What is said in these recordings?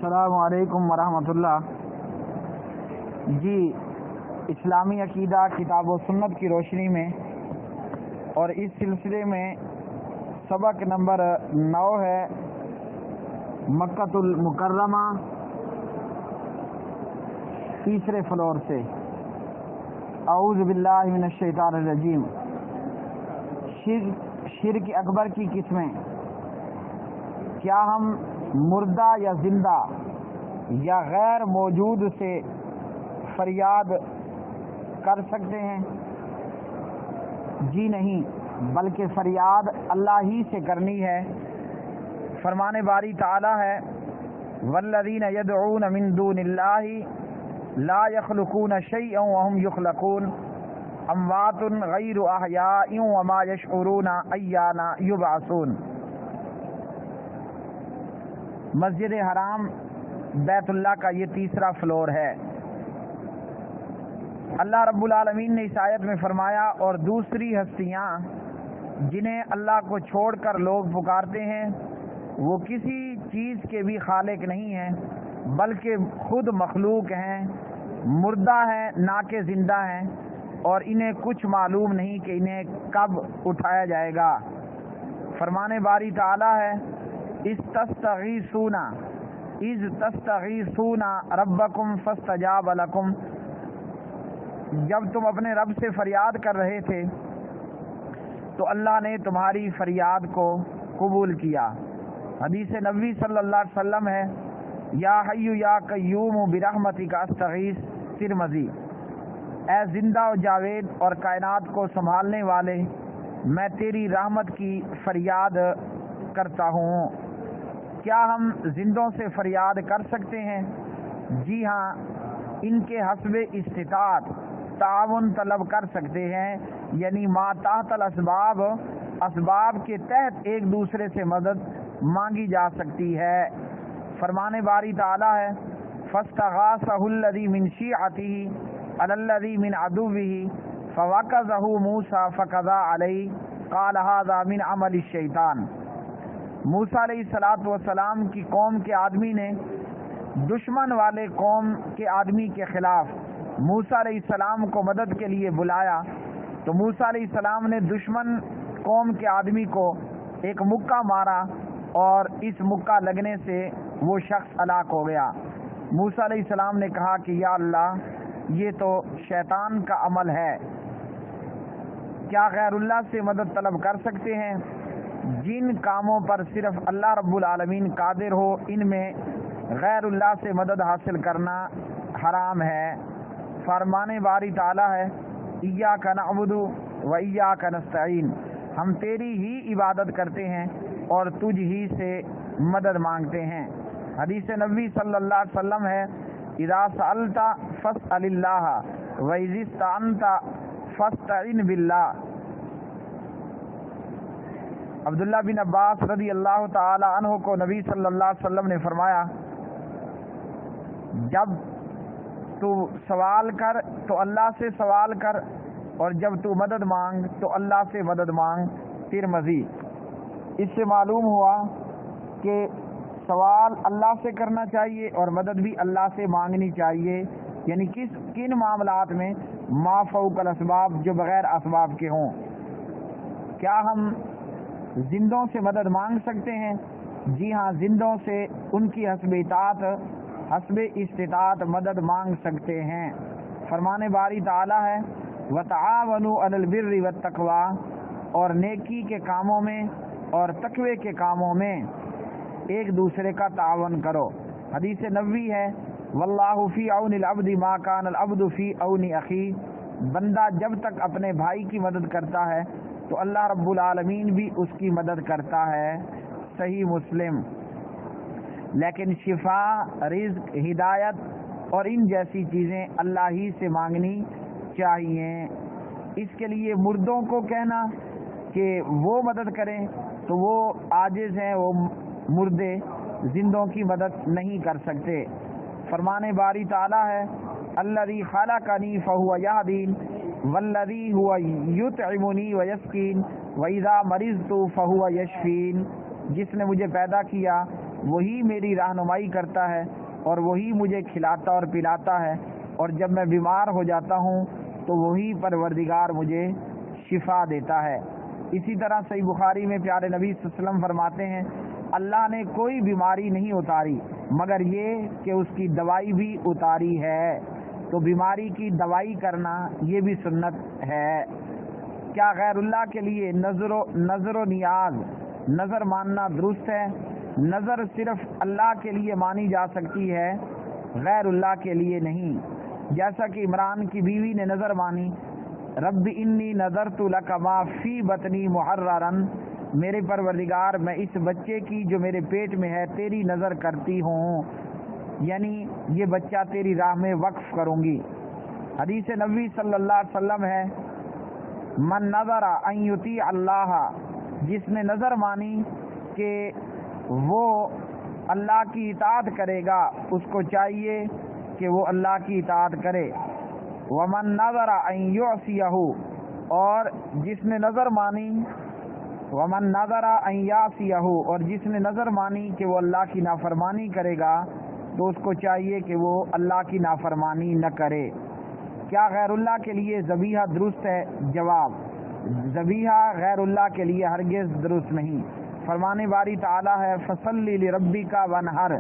السلام علیکم ورحمۃ اللہ۔ جی، اسلامی عقیدہ کتاب و سنت کی روشنی میں اور اس سلسلے میں سبق نمبر 9 ہے مکۃ المکرمہ، تیسرے فلور سے۔ اعوذ باللہ من الشیطان الرجیم۔ شرک اکبر کی قسمیں۔ کیا ہم مردہ یا زندہ یا غیر موجود سے فریاد کر سکتے ہیں؟ جی نہیں، بلکہ فریاد اللہ ہی سے کرنی ہے۔ فرمان باری تعالی ہے، والذین یدعون من دون اللہ لا یخلقون شیئا وهم یخلقون اموات غیر احیاء وما یشعرون ایان یبعثون۔ مسجد حرام بیت اللہ کا یہ تیسرا فلور ہے۔ اللہ رب العالمین نے اس آیت میں فرمایا، اور دوسری ہستیاں جنہیں اللہ کو چھوڑ کر لوگ پکارتے ہیں وہ کسی چیز کے بھی خالق نہیں ہیں، بلکہ خود مخلوق ہیں، مردہ ہیں نہ کہ زندہ ہیں، اور انہیں کچھ معلوم نہیں کہ انہیں کب اٹھایا جائے گا۔ فرمان باری تعالی ہے، اذ تستغیثون ربکم فاستجاب لکم۔ جب تم اپنے رب سے فریاد کر رہے تھے تو اللہ نے تمہاری فریاد کو قبول کیا۔ حدیث نبوی صلی اللہ علیہ وسلم ہے، یا حی یا قیوم برحمتک استغیث، ترمذی۔ اے زندہ و جاوید اور کائنات کو سنبھالنے والے، میں تیری رحمت کی فریاد کرتا ہوں۔ کیا ہم زندوں سے فریاد کر سکتے ہیں؟ جی ہاں، ان کے حسب استطاعت تعاون طلب کر سکتے ہیں، یعنی ما تحت الاسباب، اسباب کے تحت ایک دوسرے سے مدد مانگی جا سکتی ہے۔ فرمان باری تعالی ہے، فاستغاثہ الذی من شیعتہ علی الذی من عدوہ فوکزہ موسیٰ فقضی علیہ قال ھذا من عمل الشیطان۔ موسیٰ علیہ السلام کی قوم کے آدمی نے دشمن والے قوم کے آدمی کے خلاف موسیٰ علیہ السلام کو مدد کے لیے بلایا، تو موسیٰ علیہ السلام نے دشمن قوم کے آدمی کو ایک مکہ مارا، اور اس مکہ لگنے سے وہ شخص ہلاک ہو گیا۔ موسیٰ علیہ السلام نے کہا کہ یا اللہ، یہ تو شیطان کا عمل ہے۔ کیا غیر اللہ سے مدد طلب کر سکتے ہیں؟ جن کاموں پر صرف اللہ رب العالمین قادر ہو، ان میں غیر اللہ سے مدد حاصل کرنا حرام ہے۔ فرمان باری تعالی ہے، ایاک نعبد و ایاک نستعین، ہم تیری ہی عبادت کرتے ہیں اور تجھ ہی سے مدد مانگتے ہیں۔ حدیث نبوی صلی اللہ علیہ وسلم ہے، اذا سألت فاسأل اللہ واذا استعنت فاستعن باللہ۔ عبداللہ بن عباس رضی اللہ تعالی عنہ کو نبی صلی اللہ علیہ وسلم نے فرمایا، جب تو سوال کر تو اللہ سے سوال کر، اور جب تو مدد مانگ تو اللہ سے مدد مانگ، ترمذی۔ اس سے معلوم ہوا کہ سوال اللہ سے کرنا چاہیے اور مدد بھی اللہ سے مانگنی چاہیے، یعنی کن معاملات میں؟ ما فوق الاسباب، جو بغیر اسباب کے ہوں۔ کیا ہم زندوں سے مدد مانگ سکتے ہیں؟ جی ہاں، زندوں سے ان کی حسب استطاعت مدد مانگ سکتے ہیں۔ فرمان باری تعالی ہے، وتعاونوا علی البر والتقوی، اور نیکی کے کاموں میں اور تقوی کے کاموں میں ایک دوسرے کا تعاون کرو۔ حدیث نبوی ہے، واللہ فی عون العبد ما کان العبد فی عون اخیہ، بندہ جب تک اپنے بھائی کی مدد کرتا ہے تو اللہ رب العالمین بھی اس کی مدد کرتا ہے۔ صحیح مسلم۔ لیکن شفا، رزق، ہدایت اور ان جیسی چیزیں اللہ ہی سے مانگنی چاہیے۔ اس کے لیے مردوں کو کہنا کہ وہ مدد کریں تو وہ عاجز ہیں، وہ مردے زندوں کی مدد نہیں کر سکتے۔ فرمان باری تعالی ہے، الذی خلقنی فہو یہدین والذی هو یطعمنی ویسقین واذا مرضت فہو یشفین۔ جس نے مجھے پیدا کیا وہی میری رہنمائی کرتا ہے اور وہی مجھے کھلاتا اور پلاتا ہے، اور جب میں بیمار ہو جاتا ہوں تو وہی پروردگار مجھے شفا دیتا ہے۔ اسی طرح صحیح بخاری میں پیارے نبی صلی اللہ علیہ وسلم فرماتے ہیں اللہ نے کوئی بیماری نہیں اتاری مگر یہ کہ اس کی دوائی بھی اتاری ہے، تو بیماری کی دوائی کرنا یہ بھی سنت ہے۔ کیا غیر اللہ کے لیے نظر و نیاز، نظر ماننا درست ہے؟ نظر صرف اللہ کے لیے مانی جا سکتی ہے، غیر اللہ کے لیے نہیں۔ جیسا کہ عمران کی بیوی نے نظر مانی، رب انی نذرت لک ما فی بطنی محررا، میرے پروردگار میں اس بچے کی جو میرے پیٹ میں ہے تیری نظر کرتی ہوں، یعنی یہ بچہ تیری راہ میں وقف کروں گی۔ حدیث نبوی صلی اللہ علیہ وسلم ہے من نظر ان یطیع اللہ، جس نے نظر مانی کہ وہ اللہ کی اطاعت کرے گا اس کو چاہیے کہ وہ اللہ کی اطاعت کرے۔ ومن نظر ان یعصیہ، اور جس نے نظر مانی ومن نظر ان یعصیہ، اور جس نے نظر مانی کہ وہ اللہ کی نافرمانی کرے گا تو اس کو چاہیے کہ وہ اللہ کی نافرمانی نہ کرے۔ کیا غیر اللہ کے لیے ذبیحہ درست ہے؟ جواب، ذبیحہ غیر اللہ کے لیے ہرگز درست نہیں۔ فرمان باری تعالی ہے فصلی لربک وانحر،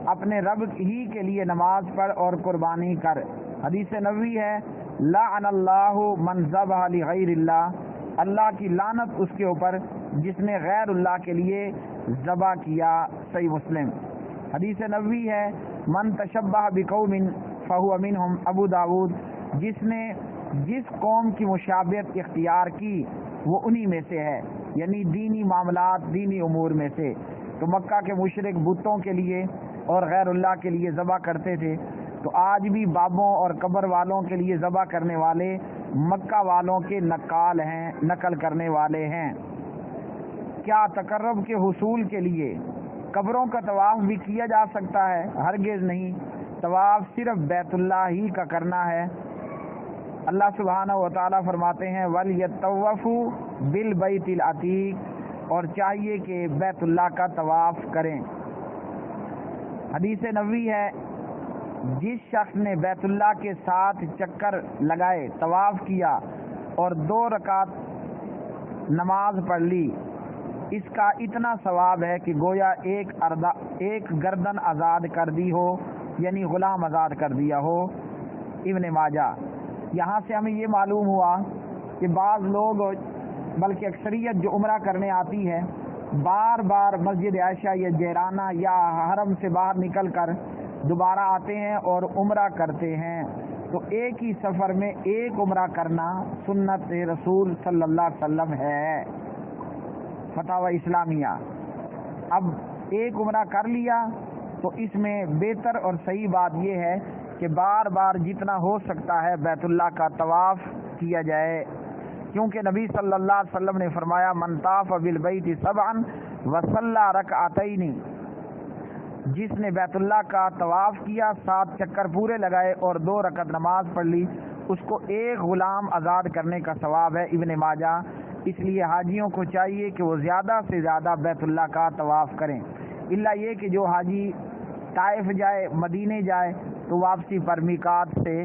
اپنے رب ہی کے لیے نماز پڑھ اور قربانی کر۔ حدیث نبوی ہے لعن اللہ من ذبح لغیر اللہ، اللہ کی لعنت اس کے اوپر جس نے غیر اللہ کے لیے ذبح کیا۔ صحیح مسلم۔ حدیث نبوی ہے من تشبہ بقوم فہو منہم، ابو داود، جس نے جس قوم کی مشابہت اختیار کی وہ انہی میں سے ہے، یعنی دینی معاملات، دینی امور میں سے۔ تو مکہ کے مشرک بتوں کے لیے اور غیر اللہ کے لیے ذبح کرتے تھے، تو آج بھی بابوں اور قبر والوں کے لیے ذبح کرنے والے مکہ والوں کے نقال ہیں، نقل کرنے والے ہیں۔ کیا تقرب کے حصول کے لیے قبروں کا طواف بھی کیا جا سکتا ہے؟ ہرگز نہیں، طواف صرف بیت اللہ ہی کا کرنا ہے۔ اللہ سبحانہ و تعالیٰ فرماتے ہیں وَلْيَطَّوَّفُوا بِالْبَيْتِ الْعَتِيقِ، اور چاہیے کہ بیت اللہ کا طواف کریں۔ حدیث نبوی ہے جس شخص نے بیت اللہ کے ساتھ چکر لگائے، طواف کیا اور 2 رکعت نماز پڑھ لی، اس کا اتنا ثواب ہے کہ گویا ایک گردن آزاد کر دی ہو، یعنی غلام آزاد کر دیا ہو۔ ابن ماجہ۔ یہاں سے ہمیں یہ معلوم ہوا کہ بعض لوگ، بلکہ اکثریت جو عمرہ کرنے آتی ہے، بار بار مسجد عائشہ یا جیرانہ یا حرم سے باہر نکل کر دوبارہ آتے ہیں اور عمرہ کرتے ہیں، تو ایک ہی سفر میں ایک عمرہ کرنا سنت رسول صلی اللہ علیہ وسلم ہے۔ فتاوی اسلامیہ۔ اب ایک عمرہ کر لیا تو اس میں بہتر اور صحیح بات یہ ہے کہ بار بار جتنا ہو سکتا ہے بیت اللہ کا طواف کیا جائے، کیونکہ نبی صلی اللہ علیہ وسلم نے فرمایا من طاف بالبیت سبعا وصلی رکعتین، جس نے بیت اللہ کا طواف کیا، 7 چکر پورے لگائے اور 2 رکعت نماز پڑھ لی، اس کو ایک غلام آزاد کرنے کا ثواب ہے۔ ابن ماجہ۔ اس لیے حاجیوں کو چاہیے کہ وہ زیادہ سے زیادہ بیت اللہ کا طواف کریں، الا یہ کہ جو حاجی طائف جائے، مدینے جائے، تو واپسی پر میقات سے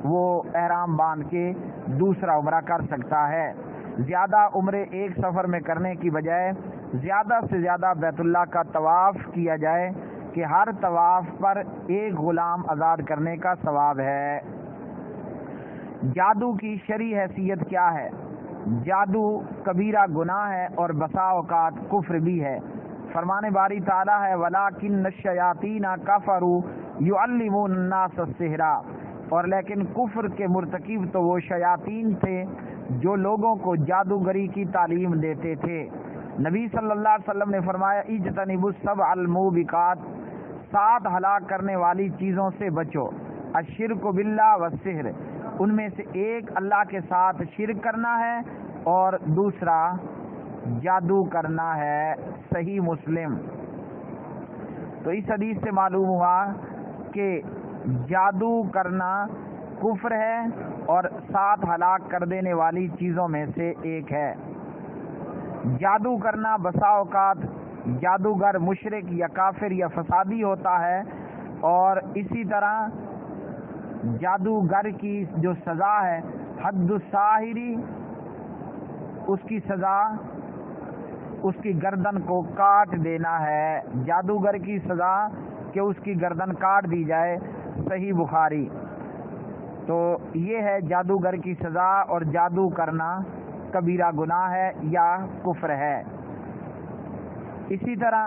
وہ احرام باندھ کے دوسرا عمرہ کر سکتا ہے۔ زیادہ عمرے ایک سفر میں کرنے کی بجائے زیادہ سے زیادہ بیت اللہ کا طواف کیا جائے کہ ہر طواف پر ایک غلام آزاد کرنے کا ثواب ہے۔ جادو کی شرعی حیثیت کیا ہے؟ جادو کبیرہ گناہ ہے اور بسا اوقات کفر بھی ہے۔ فرمان باری تعالیٰ ہے وَلَٰكِنَّ الشَّيَاطِينَ كَفَرُوا يُعَلِّمُونَ النَّاسَ السِّحْرَ، اور لیکن کفر کے مرتکب تو وہ شیاطین تھے جو لوگوں کو جادوگری کی تعلیم دیتے تھے۔ نبی صلی اللہ علیہ وسلم نے فرمایا اجتنبوا السبع الموبقات، 7 ہلاک کرنے والی چیزوں سے بچو، الشرک باللہ والسحر، ان میں سے ایک اللہ کے ساتھ شرک کرنا ہے اور دوسرا جادو کرنا ہے۔ صحیح مسلم۔ تو اس حدیث سے معلوم ہوا کہ جادو کرنا کفر ہے اور 7 ہلاک کر دینے والی چیزوں میں سے ایک ہے۔ جادو کرنا بسا اوقات جادوگر مشرک یا کافر یا فسادی ہوتا ہے، اور اسی طرح جادوگر کی جو سزا ہے حد الساحری، اس کی سزا اس کی گردن کو کاٹ دینا ہے، جادوگر کی سزا کہ اس کی گردن کاٹ دی جائے، صحیح بخاری۔ تو یہ ہے جادوگر کی سزا، اور جادو کرنا کبیرہ گناہ ہے یا کفر ہے۔ اسی طرح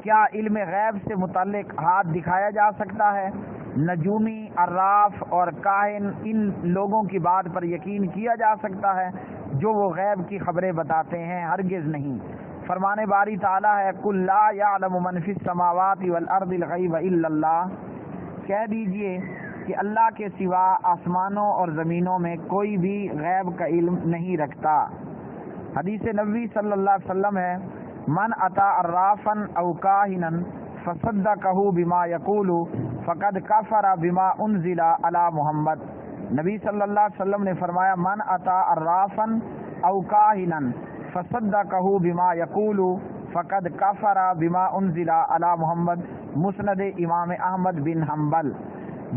کیا علم غیب سے متعلق ہاتھ دکھایا جا سکتا ہے؟ نجومی، عراف اور کاہن، ان لوگوں کی بات پر یقین کیا جا سکتا ہے جو وہ غیب کی خبریں بتاتے ہیں؟ ہرگز نہیں۔ فرمان باری تعالیٰ ہے قُل لَا يَعْلَمُ مَنْ فِي السَّمَاوَاتِ وَالْأَرْضِ الْغَيْبَ إِلَّا اللَّهُ، کہہ دیجئے کہ اللہ کے سوا آسمانوں اور زمینوں میں کوئی بھی غیب کا علم نہیں رکھتا۔ حدیث نبوی صلی اللہ علیہ وسلم ہے من اتی عرافا او کاہنا فصدقہ بما یقول فقد کفر بما انزل علی محمد۔ نبی صلی اللہ علیہ وسلم نے فرمایا من اتی عرافا او کاہنا فصدقہ بما یقول فقد کفر بما انزل علی محمد، مسند امام احمد بن حنبل۔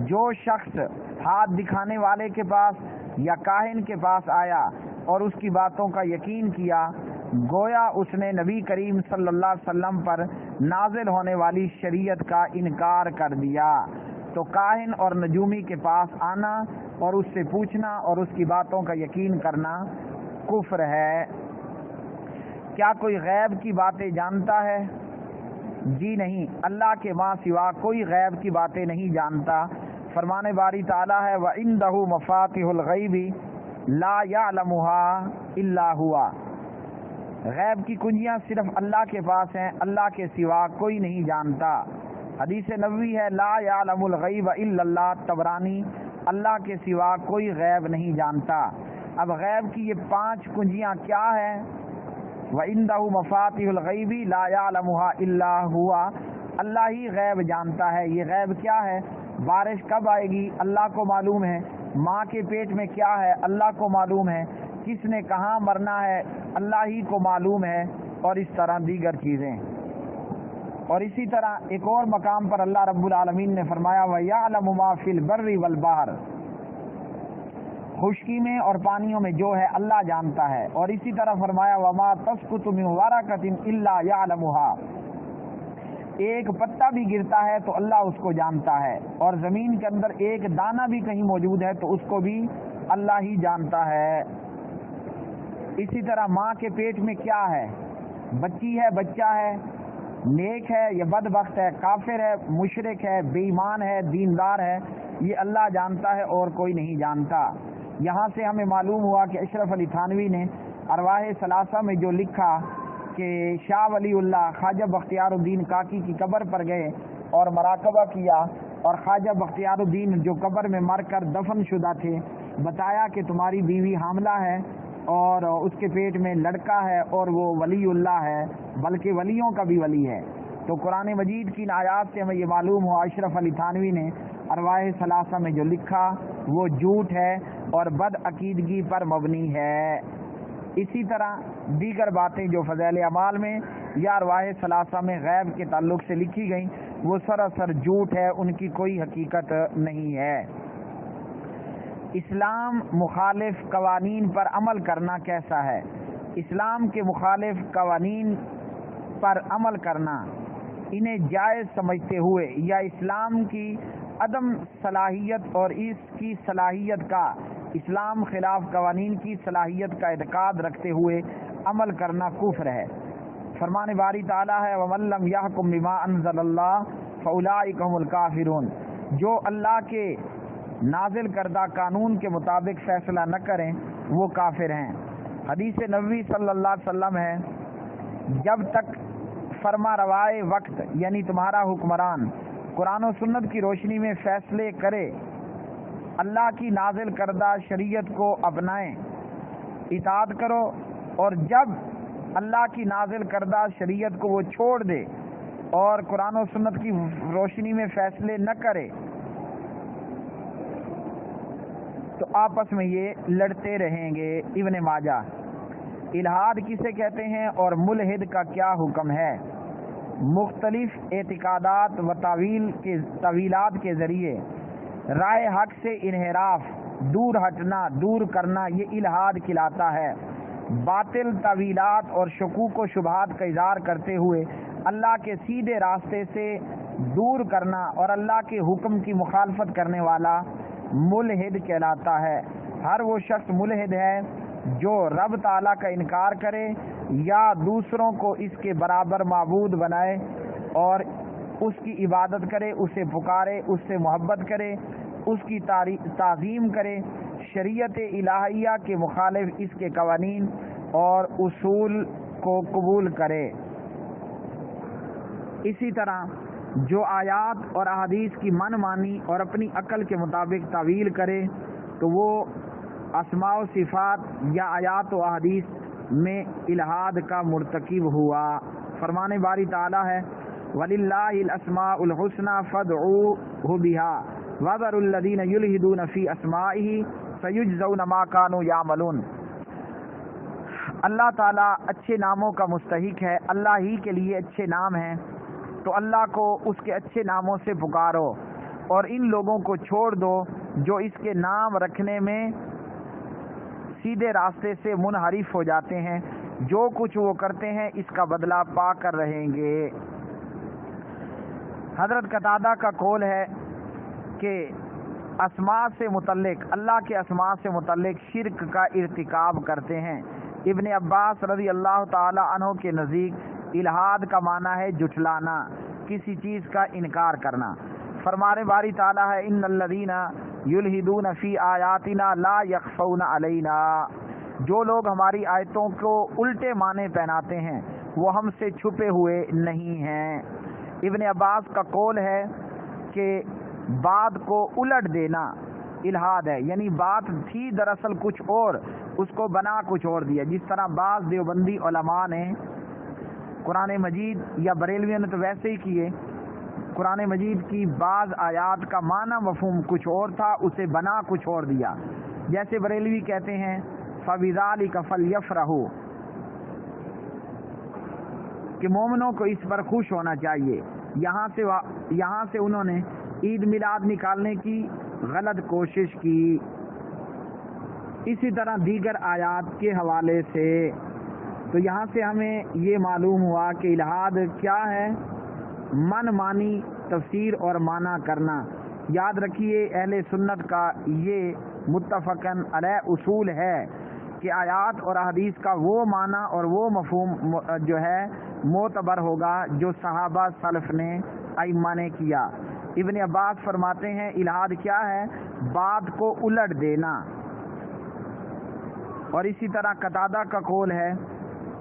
جو شخص ہاتھ دکھانے والے کے پاس یا کاہن کے پاس آیا اور اس کی باتوں کا یقین کیا، گویا اس نے نبی کریم صلی اللہ علیہ وسلم پر نازل ہونے والی شریعت کا انکار کر دیا۔ تو کاہن اور نجومی کے پاس آنا اور اس سے پوچھنا اور اس کی باتوں کا یقین کرنا کفر ہے۔ کیا کوئی غیب کی باتیں جانتا ہے؟ جی نہیں، اللہ کے ماں سوا کوئی غیب کی باتیں نہیں جانتا۔ فرمان باری تعالیٰ ہے وَعِندَهُ مَفَاتِحُ الْغَيْبِ لَا يَعْلَمُهَا إِلَّا هُوَ، غیب کی کنجیاں صرف اللہ کے پاس ہیں، اللہ کے سوا کوئی نہیں جانتا۔ حدیث نبوی ہے لا يعلم الغیب الا اللہ، طبرانی، اللہ کے سوا کوئی غیب نہیں جانتا۔ اب غیب کی یہ 5 کنجیاں کیا ہیں؟ وَعِندَهُ مَفَاتِحُ الْغَيْبِ لَا يَعْلَمُهَا إِلَّا هُوَ، اللہ ہی غیب جانتا ہے۔ یہ غیب کیا ہے؟ بارش کب آئے گی اللہ کو معلوم ہے، ماں کے پیٹ میں کیا ہے اللہ کو معلوم ہے، کس نے کہاں مرنا ہے اللہ ہی کو معلوم ہے، اور اس طرح دیگر چیزیں۔ اور اسی طرح ایک اور مقام پر اللہ رب العالمین نے فرمایا وَيَعْلَمُ مَا فِي الْبَرِّ وَالْبَحْرِ، خشکی میں اور پانیوں میں جو ہے اللہ جانتا ہے۔ اور اسی طرح فرمایا وَمَا تَسْقُطُ مِنْ وَرَقَةٍ إِلَّا يَعْلَمُهَا، ایک پتا بھی گرتا ہے تو اللہ اس کو جانتا ہے، اور زمین کے اندر ایک دانہ بھی کہیں موجود ہے تو اس کو بھی اللہ ہی جانتا ہے۔ اسی طرح ماں کے پیٹ میں کیا ہے، بچی ہے، بچہ ہے، نیک ہے یا بدبخت ہے، کافر ہے، مشرک ہے، بے ایمان ہے، دیندار ہے، یہ اللہ جانتا ہے اور کوئی نہیں جانتا۔ یہاں سے ہمیں معلوم ہوا کہ اشرف علی تھانوی نے ارواح ثلاثہ میں جو لکھا کہ شاہ ولی اللہ خواجہ بختیار الدین کاکی کی قبر پر گئے اور مراقبہ کیا، اور خواجہ بختیار الدین جو قبر میں مر کر دفن شدہ تھے بتایا کہ تمہاری بیوی حاملہ ہے اور اس کے پیٹ میں لڑکا ہے اور وہ ولی اللہ ہے، بلکہ ولیوں کا بھی ولی ہے۔ تو قرآن مجید کی ان آیات سے ہمیں یہ معلوم ہوا اشرف علی تھانوی نے ارواح ثلاثہ میں جو لکھا وہ جھوٹ ہے اور بد عقیدگی پر مبنی ہے۔ اسی طرح دیگر باتیں جو فضائل اعمال میں یا ارواح ثلاثہ میں غیب کے تعلق سے لکھی گئیں وہ سراسر جھوٹ ہے، ان کی کوئی حقیقت نہیں ہے۔ اسلام مخالف قوانین پر عمل کرنا کیسا ہے؟ اسلام کے مخالف قوانین پر عمل کرنا، انہیں جائز سمجھتے ہوئے یا اسلام کی عدم صلاحیت اور اس کی صلاحیت کا، اسلام خلاف قوانین کی صلاحیت کا اعتقاد رکھتے ہوئے عمل کرنا کفر ہے۔ فرمان باری تعالیٰ ہے وَمَن لَّمْ يَحْكُم بِمَا أَنزَلَ اللَّهُ فَأُولَٰئِكَ هُمُ الْكَافِرُونَ، جو اللہ کے نازل کردہ قانون کے مطابق فیصلہ نہ کریں وہ کافر ہیں۔ حدیث نبوی صلی اللہ علیہ وسلم ہے جب تک فرما روائے وقت یعنی تمہارا حکمران قرآن و سنت کی روشنی میں فیصلے کرے، اللہ کی نازل کردہ شریعت کو اپنائیں، اطاعت کرو، اور جب اللہ کی نازل کردہ شریعت کو وہ چھوڑ دے اور قرآن و سنت کی روشنی میں فیصلے نہ کرے تو آپس میں یہ لڑتے رہیں گے۔ ابن ماجہ۔ الہاد کسے کہتے ہیں اور ملحد کا کیا حکم ہے؟ مختلف اعتقادات و تعویلات کے ذریعے رائے حق سے انحراف، دور ہٹنا، دور کرنا، یہ الہاد کہلاتا ہے۔ باطل تعویلات اور شکوک و شبہات کا اظہار کرتے ہوئے اللہ کے سیدھے راستے سے دور کرنا اور اللہ کے حکم کی مخالفت کرنے والا ملحد کہلاتا ہے۔ ہر وہ شخص ملحد ہے جو رب تعالیٰ کا انکار کرے یا دوسروں کو اس کے برابر معبود بنائے اور اس کی عبادت کرے، اسے پکارے، اس سے محبت کرے، اس کی تعظیم کرے، شریعت الہیہ کے مخالف اس کے قوانین اور اصول کو قبول کرے۔ اسی طرح جو آیات اور احادیث کی من مانی اور اپنی عقل کے مطابق تعویل کرے تو وہ اسماء و صفات یا آیات و احادیث میں الہاد کا مرتکب ہوا۔ فرمان باری تعالیٰ ہے وَلِلَّهِ الْأَسْمَاءُ الْحُسْنَى فَادْعُوهُ بِهَا وَذَرُوا الَّذِينَ يُلْحِدُونَ فِي أَسْمَائِهِ سَيُجْزَوْنَ مَا كَانُوا يَعْمَلُونَ۔ اللہ تعالیٰ اچھے ناموں کا مستحق ہے، اللہ ہی کے لیے اچھے نام ہیں، تو اللہ کو اس کے اچھے ناموں سے پکارو اور ان لوگوں کو چھوڑ دو جو اس کے نام رکھنے میں سیدھے راستے سے منحرف ہو جاتے ہیں، جو کچھ وہ کرتے ہیں اس کا بدلہ پا کر رہیں گے۔ حضرت قتادہ کا قول ہے کہ اسماء سے متعلق، اللہ کے اسماء سے متعلق شرک کا ارتکاب کرتے ہیں۔ ابن عباس رضی اللہ تعالی عنہ کے نزدیک الہاد کا معنی ہے جھٹلانا، کسی چیز کا انکار کرنا۔ فرمان باری تعالیٰ ہے ان الذین یلحدون فی آیاتنا لا یخفون علینا، جو لوگ ہماری آیتوں کو الٹے معنی پہناتے ہیں وہ ہم سے چھپے ہوئے نہیں ہیں۔ ابن عباس کا قول ہے کہ بات کو الٹ دینا الہاد ہے، یعنی بات تھی دراصل کچھ اور، اس کو بنا کچھ اور دیا۔ جس طرح بعض دیوبندی علماء نے قرآن مجید یا بریلویوں نے تو ویسے ہی کیے، قرآن مجید کی بعض آیات کا معنی مفہوم کچھ اور تھا، اسے بنا کچھ اور دیا۔ جیسے بریلوی کہتے ہیں فَبِذَلِكَ فَلْيَفْرَحُوا، کہ مومنوں کو اس پر خوش ہونا چاہیے۔ یہاں سے انہوں نے عید میلاد نکالنے کی غلط کوشش کی۔ اسی طرح دیگر آیات کے حوالے سے تو یہاں سے ہمیں یہ معلوم ہوا کہ الہاد کیا ہے، من مانی تفسیر اور معنی کرنا۔ یاد رکھیے اہل سنت کا یہ متفقاً علیہ اصول ہے کہ آیات اور احادیث کا وہ معنی اور وہ مفہوم جو ہے معتبر ہوگا جو صحابہ سلف نے ائمہ نے کیا۔ ابن عباس فرماتے ہیں الہاد کیا ہے، بات کو الٹ دینا۔ اور اسی طرح قتادہ کا قول ہے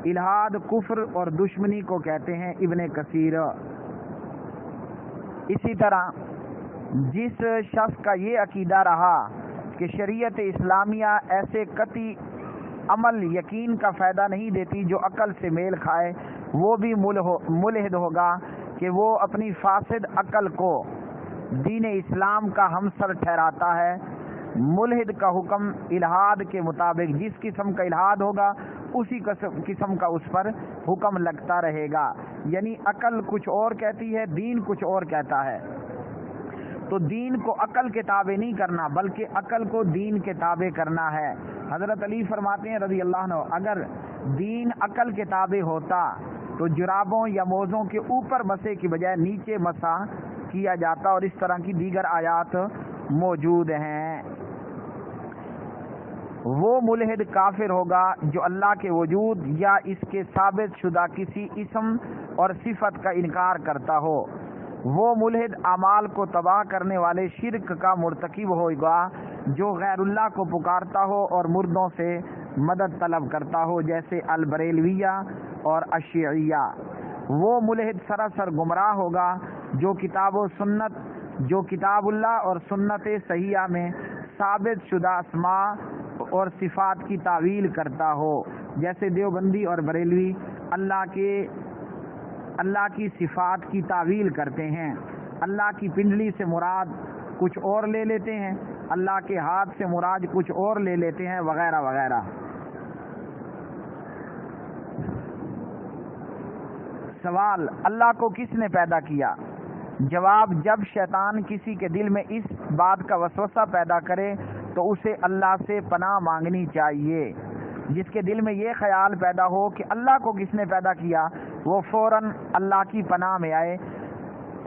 الہاد کفر اور دشمنی کو کہتے ہیں، ابن کثیر۔ اسی طرح جس شخص کا یہ عقیدہ رہا کہ شریعت اسلامیہ ایسے قطعی عمل یقین کا فائدہ نہیں دیتی جو عقل سے میل کھائے، وہ بھی ملحد ہوگا کہ وہ اپنی فاسد عقل کو دین اسلام کا ہمسر ٹھہراتا ہے۔ ملحد کا حکم الہاد کے مطابق جس قسم کا الہاد ہوگا اسی قسم کا اس پر حکم لگتا رہے گا، یعنی عقل کچھ اور کہتی ہے، دین کچھ اور کہتا ہے، تو دین کو عقل کے تابع نہیں کرنا بلکہ عقل کو دین کے تابع کرنا ہے۔ حضرت علی فرماتے ہیں رضی اللہ عنہ اگر دین عقل کے تابع ہوتا تو جرابوں یا موزوں کے اوپر مسے کی بجائے نیچے مسا کیا جاتا، اور اس طرح کی دیگر آیات موجود ہیں۔ وہ ملحد کافر ہوگا جو اللہ کے وجود یا اس کے ثابت شدہ کسی اسم اور صفت کا انکار کرتا ہو۔ وہ ملحد اعمال کو تباہ کرنے والے شرک کا مرتکب ہوگا جو غیر اللہ کو پکارتا ہو اور مردوں سے مدد طلب کرتا ہو، جیسے البریلویہ اور اشعریہ۔ وہ ملحد سراسر گمراہ ہوگا جو کتاب اللہ اور سنت صحیحہ میں ثابت شدہ اسماء اور صفات کی تعویل کرتا ہو، جیسے دیوبندی اور بریلوی اللہ کی صفات کی تعویل کرتے ہیں، اللہ کی پنڈلی سے مراد کچھ اور لے لیتے ہیں، اللہ کے ہاتھ سے مراد کچھ اور لے لیتے ہیں، وغیرہ وغیرہ۔ سوال: اللہ کو کس نے پیدا کیا؟ جواب: جب شیطان کسی کے دل میں اس بات کا وسوسہ پیدا کرے تو اسے اللہ سے پناہ مانگنی چاہیے۔ جس کے دل میں یہ خیال پیدا ہو کہ اللہ کو کس نے پیدا کیا، وہ فوراً اللہ کی پناہ میں آئے۔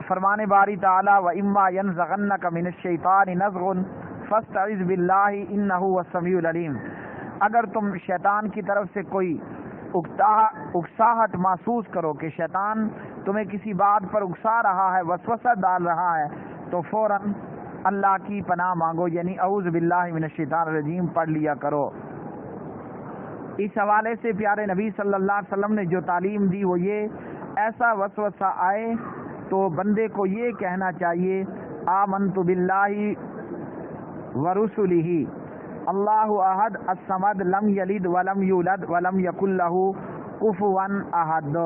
فرمان باری تعالی: وَإِمَّا يَنزَغَنَّكَ مِنَ الشَّيْطَانِ نَزْغٌ فَاسْتَعِذْ بِاللَّهِ إِنَّهُ هُوَ السَّمِيعُ الْعَلِيمُ۔ اگر تم شیطان کی طرف سے کوئی اکساہٹ محسوس کرو کہ شیطان تمہیں کسی بات پر اکسا رہا ہے، وسوسہ ڈال رہا ہے، تو فوراً اللہ کی پناہ مانگو، یعنی اعوذ باللہ من الشیطان الرجیم پڑھ لیا کرو۔ اس حوالے سے پیارے نبی صلی اللہ علیہ وسلم نے جو تعلیم دی وہ یہ: ایسا وسوسہ آئے تو بندے کو یہ کہنا چاہیے: آمنت باللہ ورسلہ، اللہ احد الصمد، لم یلد ولم یولد ولم یکن لہ کفوا احد۔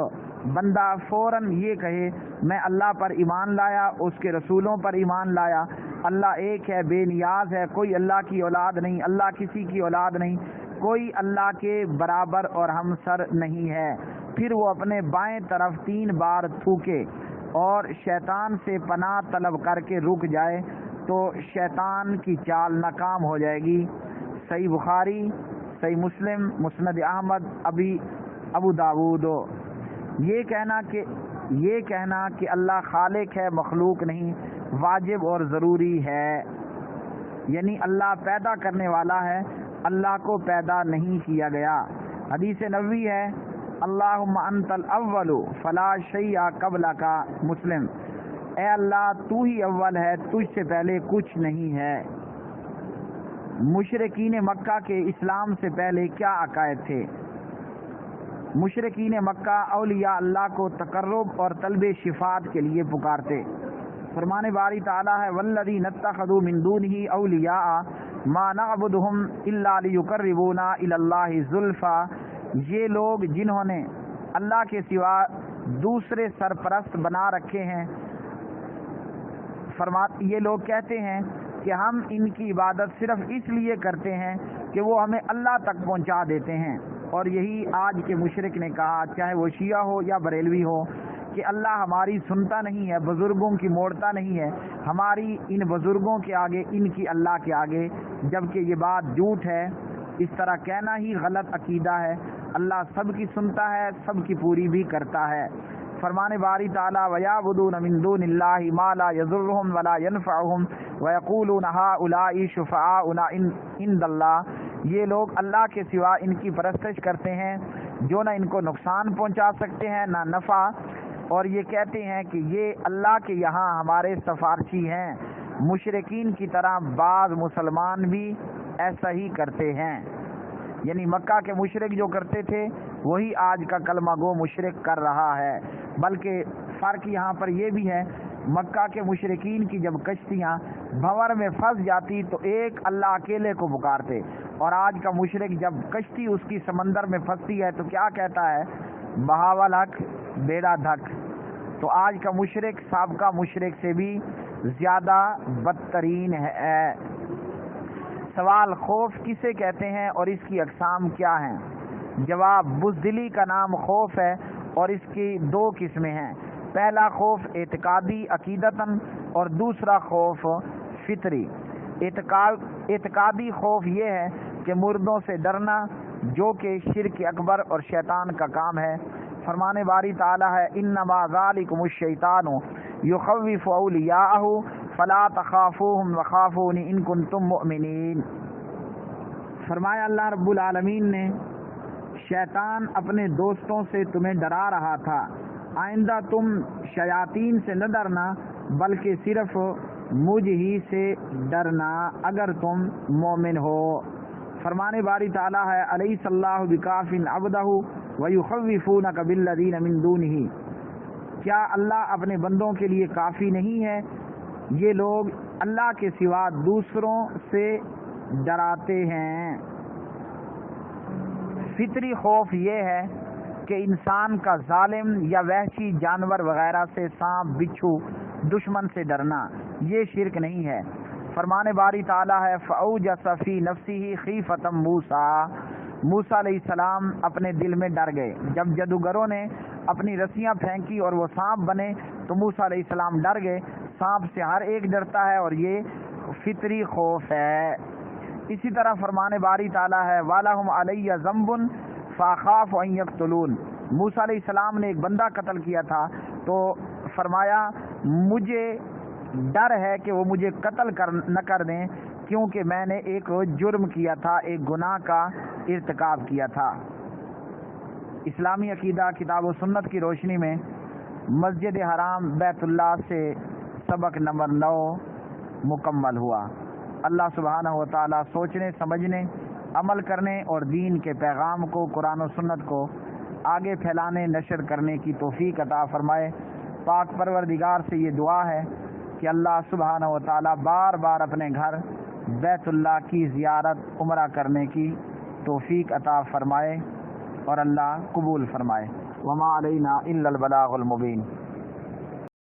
بندہ فوراً یہ کہے: میں اللہ پر ایمان لایا، اس کے رسولوں پر ایمان لایا، اللہ ایک ہے، بے نیاز ہے، کوئی اللہ کی اولاد نہیں، اللہ کسی کی اولاد نہیں، کوئی اللہ کے برابر اور ہمسر نہیں ہے۔ پھر وہ اپنے بائیں طرف 3 بار تھوکے اور شیطان سے پناہ طلب کر کے رک جائے تو شیطان کی چال ناکام ہو جائے گی۔ صحیح بخاری، صحیح مسلم، مسند احمد، ابو داود۔ یہ کہنا کہ اللہ خالق ہے، مخلوق نہیں، واجب اور ضروری ہے، یعنی اللہ پیدا کرنے والا ہے، اللہ کو پیدا نہیں کیا گیا۔ حدیث نبوی ہے: اللہم انت الاول فلا شیء قبلک، مسلم، اے اللہ تو ہی اول ہے، تجھ سے پہلے کچھ نہیں ہے۔ مشرکین مکہ کے اسلام سے پہلے کیا عقائد تھے؟ مشرکین مکہ اولیاء اللہ کو تقرب اور طلب شفاعت کے لیے پکارتے۔ فرمان باری تعالیٰ ہے: والذین اتخذوا من دونہ اولیاء ما نعبدہم الا لیقربونا الی اللہ زلفی، یہ لوگ جنہوں نے اللہ کے سوا دوسرے سرپرست بنا رکھے ہیں، یہ لوگ کہتے ہیں کہ ہم ان کی عبادت صرف اس لیے کرتے ہیں کہ وہ ہمیں اللہ تک پہنچا دیتے ہیں۔ اور یہی آج کے مشرک نے کہا، چاہے وہ شیعہ ہو یا بریلوی ہو، کہ اللہ ہماری سنتا نہیں ہے، بزرگوں کی موڑتا نہیں ہے، ہماری ان بزرگوں کے آگے، ان کی اللہ کے آگے، جبکہ یہ بات جھوٹ ہے۔ اس طرح کہنا ہی غلط عقیدہ ہے۔ اللہ سب کی سنتا ہے، سب کی پوری بھی کرتا ہے۔ فرمان باری تعالیٰ: وَيَعْبُدُونَ مِن دُونِ اللَّهِ مَا لَا يَضُرُّهُمْ وَلَا يَنفَعُهُمْ وَيَقُولُونَ هَؤُلَاءِ شُفَعَاؤُنَا عِندَ اللَّهِ، یہ لوگ اللہ کے سوا ان کی پرستش کرتے ہیں جو نہ ان کو نقصان پہنچا سکتے ہیں نہ نفع، اور یہ کہتے ہیں کہ یہ اللہ کے یہاں ہمارے سفارشی ہیں۔ مشرکین کی طرح بعض مسلمان بھی ایسا ہی کرتے ہیں، یعنی مکہ کے مشرک جو کرتے تھے وہی آج کا کلمہ گو مشرک کر رہا ہے۔ بلکہ فرق یہاں پر یہ بھی ہے، مکہ کے مشرکین کی جب کشتیاں بھنور میں پھنس جاتی تو ایک اللہ اکیلے کو پکارتے، اور آج کا مشرک جب کشتی اس کی سمندر میں پھنستی ہے تو کیا کہتا ہے؟ بہاول حق بیڑا دھک۔ تو آج کا مشرک سابقہ مشرک سے بھی زیادہ بدترین ہے۔ سوال: خوف کسے کہتے ہیں اور اس کی اقسام کیا ہیں؟ جواب: بزدلی کا نام خوف ہے اور اس کی 2 قسمیں ہیں۔ پہلا خوف اعتقادی عقیدتاً اور دوسرا خوف فطری۔ اعتقادی خوف یہ ہے کہ مردوں سے ڈرنا، جو کہ شرک اکبر اور شیطان کا کام ہے۔ فرمان باری تعالیٰ ہے: انما ذالکم الشیطان یخوف اولیاءہ فلا تخافوہم وخافون ان کنتم مؤمنین۔ فرمایا اللہ رب العالمین نے، شیطان اپنے دوستوں سے تمہیں ڈرا رہا تھا، آئندہ تم شیاطین سے نہ ڈرنا بلکہ صرف مجھ ہی سے ڈرنا اگر تم مومن ہو۔ فرمان باری تعالیٰ ہے: الیس اللہ بکاف عبدہ ویخوفونک بالذین من دونہ، کیا اللہ اپنے بندوں کے لیے کافی نہیں ہے؟ یہ لوگ اللہ کے سوا دوسروں سے ڈراتے ہیں۔ فطری خوف یہ ہے کہ انسان کا ظالم یا وحشی جانور وغیرہ سے، سانپ، بچھو، دشمن سے ڈرنا، یہ شرک نہیں ہے۔ فرمان باری تعالیٰ ہے: فَأَوْجَسَ فِي نَفْسِهِ خِیفَةً مُوسیٰ، موسیٰ علیہ السلام اپنے دل میں ڈر گئے جب جادوگروں نے اپنی رسیاں پھینکی اور وہ سانپ بنے تو موسیٰ علیہ السلام ڈر گئے. سانپ سے ہر ایک ڈرتا ہے اور یہ فطری خوف ہے. اسی طرح فرمان باری تعالیٰ ہے وَلَهُمْ عَلَيَّ ذَنْبٌ فَأَخَافُ أَن يَقْتُلُونَ. موسیٰ علیہ السلام نے ایک بندہ قتل کیا تھا تو فرمایا مجھے ڈر ہے کہ وہ مجھے قتل نہ کر دیں کیونکہ میں نے ایک جرم کیا تھا, ایک گناہ کا ارتکاب کیا تھا. اسلامی عقیدہ کتاب و سنت کی روشنی میں مسجد حرام بیت اللہ سے سبق نمبر 9 مکمل ہوا. اللہ سبحانہ و تعالی سوچنے سمجھنے عمل کرنے اور دین کے پیغام کو قرآن و سنت کو آگے پھیلانے نشر کرنے کی توفیق عطا فرمائے. پاک پروردگار سے یہ دعا ہے کہ اللہ سبحانہ و تعالی بار بار اپنے گھر بیت اللہ کی زیارت عمرہ کرنے کی توفیق عطا فرمائے اور اللہ قبول فرمائے. وما علینا الا البلاغ المبین.